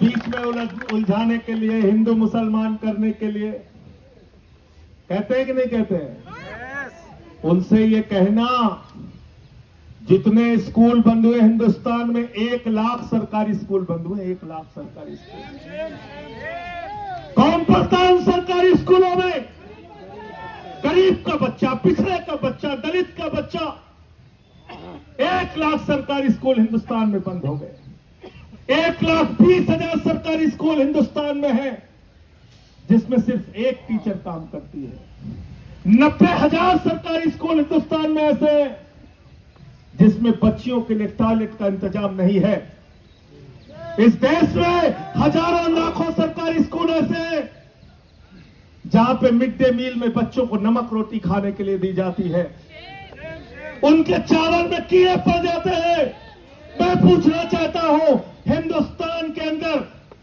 बीच में उलझाने के लिए, हिंदू मुसलमान करने के लिए। कहते हैं कि नहीं कहते हैं? उनसे ये कहना, जितने स्कूल बंद हुए हिंदुस्तान में, 1 लाख सरकारी स्कूल बंद हुए, 1 लाख सरकारी स्कूल। कौन पढ़ता है उन सरकारी स्कूलों में? गरीब का बच्चा, पिछड़े का बच्चा, दलित का बच्चा। 1 लाख सरकारी स्कूल हिंदुस्तान में बंद हो गए। 1,20,000 सरकारी स्कूल हिंदुस्तान में है, जिसमें सिर्फ एक टीचर काम करती है। 90,000 सरकारी स्कूल हिंदुस्तान में ऐसे हैं जिसमें बच्चियों के लिए टॉयलेट का इंतजाम नहीं है। इस देश में हजारों लाखों सरकारी स्कूल ऐसे हैं जहां पे मिड डे मील में बच्चों को नमक रोटी खाने के लिए दी जाती है, उनके चावल में कीड़े पड़ जाते हैं। मैं पूछना चाहता हूं, हिंदुस्तान के अंदर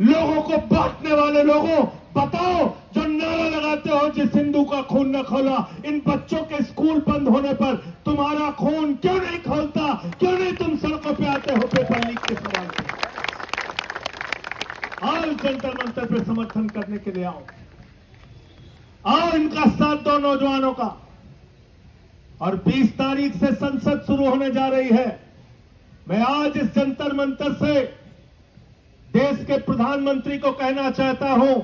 लोगों को बांटने वाले लोगों, बताओ, जो नारा लगाते हो जिस हिंदू का खून न खोला, इन बच्चों के स्कूल बंद होने पर तुम्हारा खून क्यों नहीं खोलता? क्यों नहीं तुम सड़कों पे आते हो पेपर लीक के सवाल पे? आओ जंतर मंतर पे समर्थन करने के लिए आओ इनका साथ दो नौजवानों का। और 20 तारीख से संसद शुरू होने जा रही है। मैं आज इस जंतर मंतर से देश के प्रधानमंत्री को कहना चाहता हूं,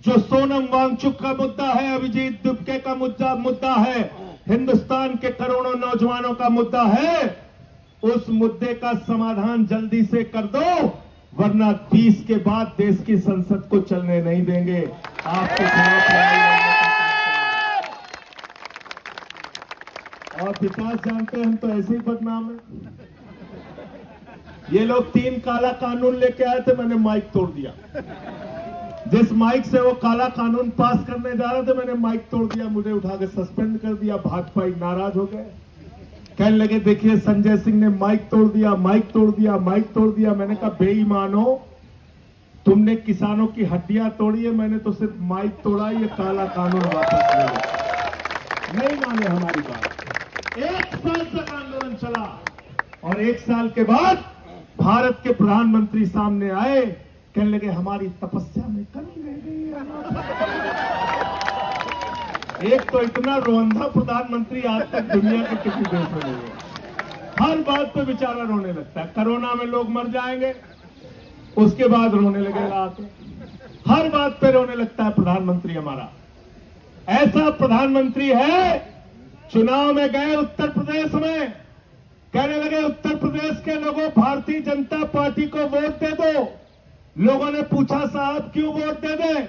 जो सोनम वांगचुक का मुद्दा है, अभिजीत दुबे का मुद्दा है, हिंदुस्तान के करोड़ों नौजवानों का मुद्दा है, उस मुद्दे का समाधान जल्दी से कर दो, वरना 20 के बाद देश की संसद को चलने नहीं देंगे। आपके खिलाफ और विकास जानते हैं, हम तो ऐसे ही बदनाम है। ये लोग 3 काला कानून लेके आए थे, मैंने माइक तोड़ दिया। जिस माइक से वो काला कानून पास करने जा रहे थे, मैंने माइक तोड़ दिया, मुझे उठा के सस्पेंड कर दिया। भाजपाई नाराज हो गए, कहने लगे देखिए संजय सिंह ने माइक तोड़ दिया, माइक तोड़ दिया, माइक तोड़ दिया। मैंने कहा बेईमानो, तुमने किसानों की हड्डियां तोड़ी है, मैंने तो सिर्फ माइक तोड़ा, ये काला कानून वापस ले लो। नहीं माने हमारी बात। 1 साल तक आंदोलन चला और 1 साल के बाद भारत के प्रधानमंत्री सामने आए, कहने लगे हमारी तपस्या में कमी रह गई है। एक तो इतना रोंधा प्रधानमंत्री आज तक दुनिया के किसी देश में नहीं है। हर बात पे बेचारा रोने लगता है। कोरोना में लोग मर जाएंगे, उसके बाद रोने लगेगा आके। हर बात पे रोने लगता है प्रधानमंत्री हमारा। ऐसा प्रधानमंत्री है, चुनाव में गए उत्तर प्रदेश में, कहने लगे उत्तर प्रदेश के लोगों, भारतीय जनता पार्टी को वोट दे दो। लोगों ने पूछा साहब क्यों वोट दे दे?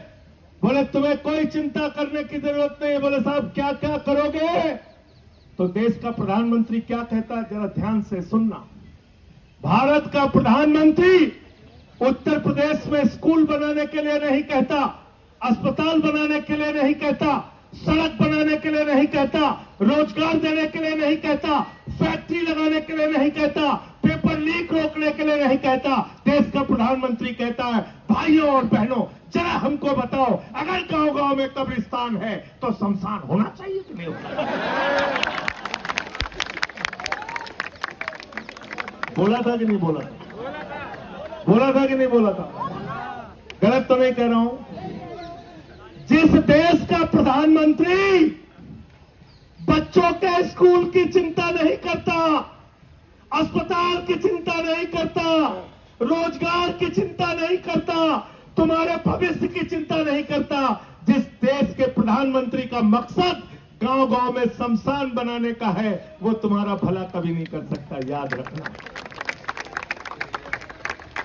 बोले तुम्हें कोई चिंता करने की जरूरत नहीं। बोले साहब क्या क्या करोगे? तो देश का प्रधानमंत्री क्या कहता है, जरा ध्यान से सुनना। भारत का प्रधानमंत्री उत्तर प्रदेश में स्कूल बनाने के लिए नहीं कहता, अस्पताल बनाने के लिए नहीं कहता, सड़क बनाने के लिए नहीं कहता, रोजगार देने के लिए नहीं कहता, फैक्ट्री लगाने के लिए नहीं कहता, पेपर लीक रोकने के लिए नहीं कहता। देश का प्रधानमंत्री कहता है भाइयों और बहनों, जरा हमको बताओ, अगर गांव गांव में कब्रिस्तान है तो शमशान होना चाहिए कि नहीं होना? बोला था कि नहीं बोला था? बोला था कि नहीं बोला था? गलत तो नहीं कह रहा हूं? जिस देश का प्रधानमंत्री बच्चों के स्कूल की चिंता नहीं करता, अस्पताल की चिंता नहीं करता, रोजगार की चिंता नहीं करता, तुम्हारे भविष्य की चिंता नहीं करता, जिस देश के प्रधानमंत्री का मकसद गांव गांव में शमशान बनाने का है, वो तुम्हारा भला कभी नहीं कर सकता, याद रखना।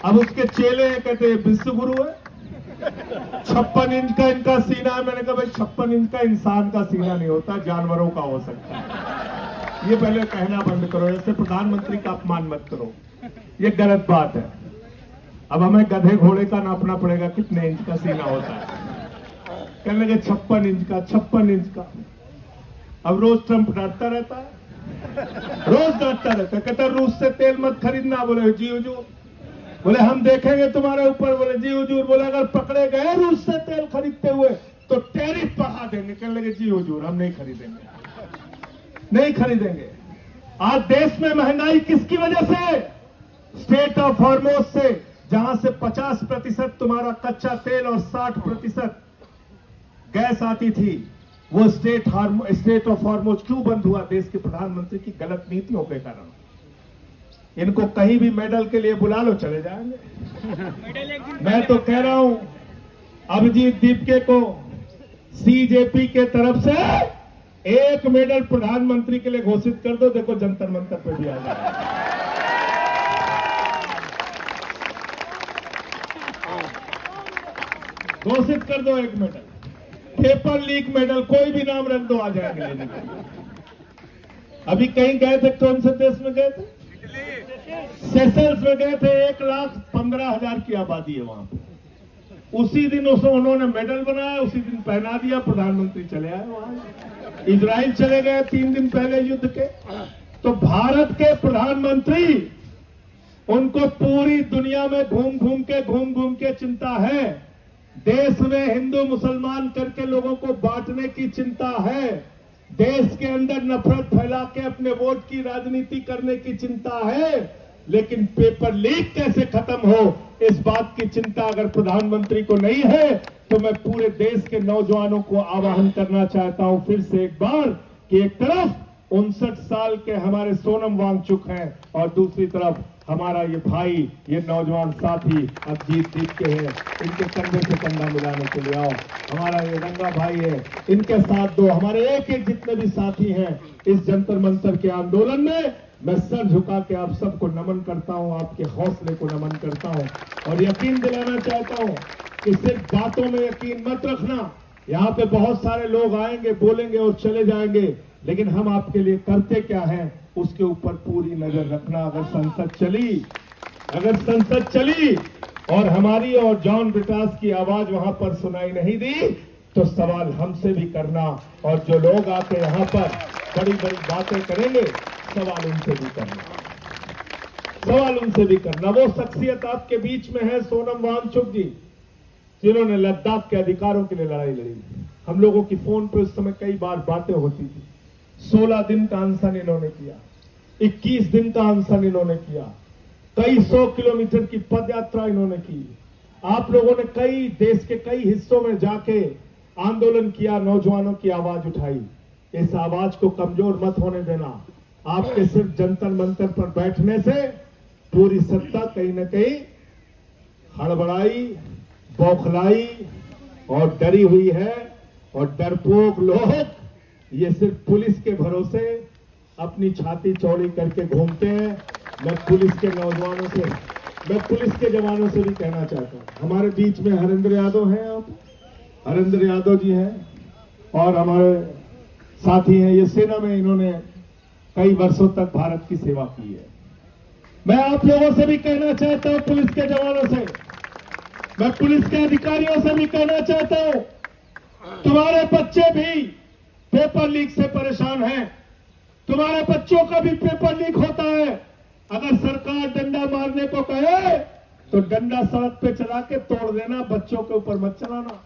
अब उसके चेले कहते हैं विश्व गुरु है, 56 इंच का इनका सीना है। मैंने कहा भाई 56 इंच का इंसान का सीना नहीं होता, जानवरों का हो सकता है। ये पहले कहना बंद करो, ऐसे प्रधानमंत्री का अपमान मत करो, ये गलत बात है। अब हमें गधे घोड़े का नापना पड़ेगा कितने इंच का सीना होता है। कहने लगे 56 इंच का, 56 इंच का। अब रोज ट्रंप डांटता रहता है, रोज डांटता रहता है, कहता रूस से तेल मत खरीदना। बोले जी हुजूर। बोले हम देखेंगे तुम्हारे ऊपर। बोले जी हुजूर। बोले अगर पकड़े गए रूस से तेल खरीदते हुए तो टैरिफ बढ़ा देंगे। कहने लगे जी हुजूर हम नहीं खरीदेंगे, नहीं खरीदेंगे। आज देश में महंगाई किसकी वजह से? स्टेट ऑफ हॉर्मोज से जहां से 50% तुम्हारा कच्चा तेल और 60% गैस आती थी, वो स्टेट ऑफ हार्मोज क्यों बंद हुआ? देश के प्रधानमंत्री की गलत नीतियों के कारण। इनको कहीं भी मेडल के लिए बुला लो, चले जाएंगे। मैं तो कह रहा हूं अभिजीत दीपके को सीजेपी के तरफ से एक मेडल प्रधानमंत्री के लिए घोषित कर दो, देखो जंतर मंतर पे भी आ जाएगा। घोषित कर दो एक मेडल, पेपर लीक मेडल, कोई भी नाम रख दो, आ जाएंगे लेने के लिए। अभी कहीं गए थे, कौन से देश में गए थे? सेशल्स में गए थे। 1,15,000 की आबादी है वहां पे। उसी दिन उन्होंने मेडल बनाया, उसी दिन पहना दिया, प्रधानमंत्री चले आए वहां। इजराइल चले गए 3 दिन पहले युद्ध के। तो भारत के प्रधानमंत्री, उनको पूरी दुनिया में घूम घूम के चिंता है। देश में हिंदू मुसलमान करके लोगों को बांटने की चिंता है। देश के अंदर नफरत फैला के अपने वोट की राजनीति करने की चिंता है। लेकिन पेपर लीक कैसे खत्म हो, इस बात की चिंता अगर प्रधानमंत्री को नहीं है, तो मैं पूरे देश के नौजवानों को आह्वान करना चाहता हूं फिर से एक बार कि एक तरफ 59 साल के हमारे सोनम वांगचुक हैं और दूसरी तरफ हमारा ये भाई, ये नौजवान साथी अभिजीत दीपके है। इनके कंधे से कंधा मिलाने के लिए आओ। हमारा ये रंगा भाई है, इनके साथ दो। हमारे एक एक जितने भी साथी हैं इस जंतर मंतर के आंदोलन में, मैं सर झुका के आप सबको नमन करता हूं, आपके हौसले को नमन करता हूं और यकीन दिलाना चाहता हूं कि सिर्फ बातों में यकीन मत रखना। यहां पे बहुत सारे लोग आएंगे, बोलेंगे और चले जाएंगे, लेकिन हम आपके लिए करते क्या हैं उसके ऊपर पूरी नजर रखना। अगर संसद चली और हमारी और जॉन ब्रिटास की आवाज वहां पर सुनाई नहीं दी, तो सवाल हमसे भी करना। और जो लोग आके यहां पर बड़ी बड़ी बातें करेंगे, सवाल उनसे भी करना। वो शख्सियत आपके बीच में है सोनम वांगचुक जी, जिन्होंने लद्दाख के अधिकारों के लिए लड़ाई लड़ी। हम लोगों की फोन पे उस समय कई बार बातें होती थी। 16 दिन का अनशन इन्होंने किया, 21 दिन का अनशन इन्होंने किया, कई 100 किलोमीटर की पदयात्रा इन्होंने की। आप लोगों ने कई देश के कई हिस्सों में जाके आंदोलन किया, नौजवानों की आवाज उठाई। इस आवाज को कमजोर मत होने देना। आपके सिर्फ जंतर मंतर पर बैठने से पूरी सत्ता कहीं न कहीं हड़बड़ाई, बौखलाई और डरी हुई है। और डरपोक लोग ये सिर्फ पुलिस के भरोसे अपनी छाती चौड़ी करके घूमते हैं। मैं पुलिस के नौजवानों से, मैं पुलिस के जवानों से भी कहना चाहता हूं। हमारे बीच में हरेंद्र यादव हैं, आप हरेंद्र यादव जी हैं और हमारे साथी हैं। ये सेना में इन्होंने कई वर्षों तक भारत की सेवा की है। मैं आप लोगों से भी कहना चाहता हूं, पुलिस के जवानों से, मैं पुलिस के अधिकारियों से भी कहना चाहता हूं, तुम्हारे बच्चे भी पेपर लीक से परेशान हैं। तुम्हारे बच्चों का भी पेपर लीक होता है। अगर सरकार डंडा मारने को कहे तो डंडा सड़क पे चला के तोड़ देना, बच्चों के ऊपर मत चलाना।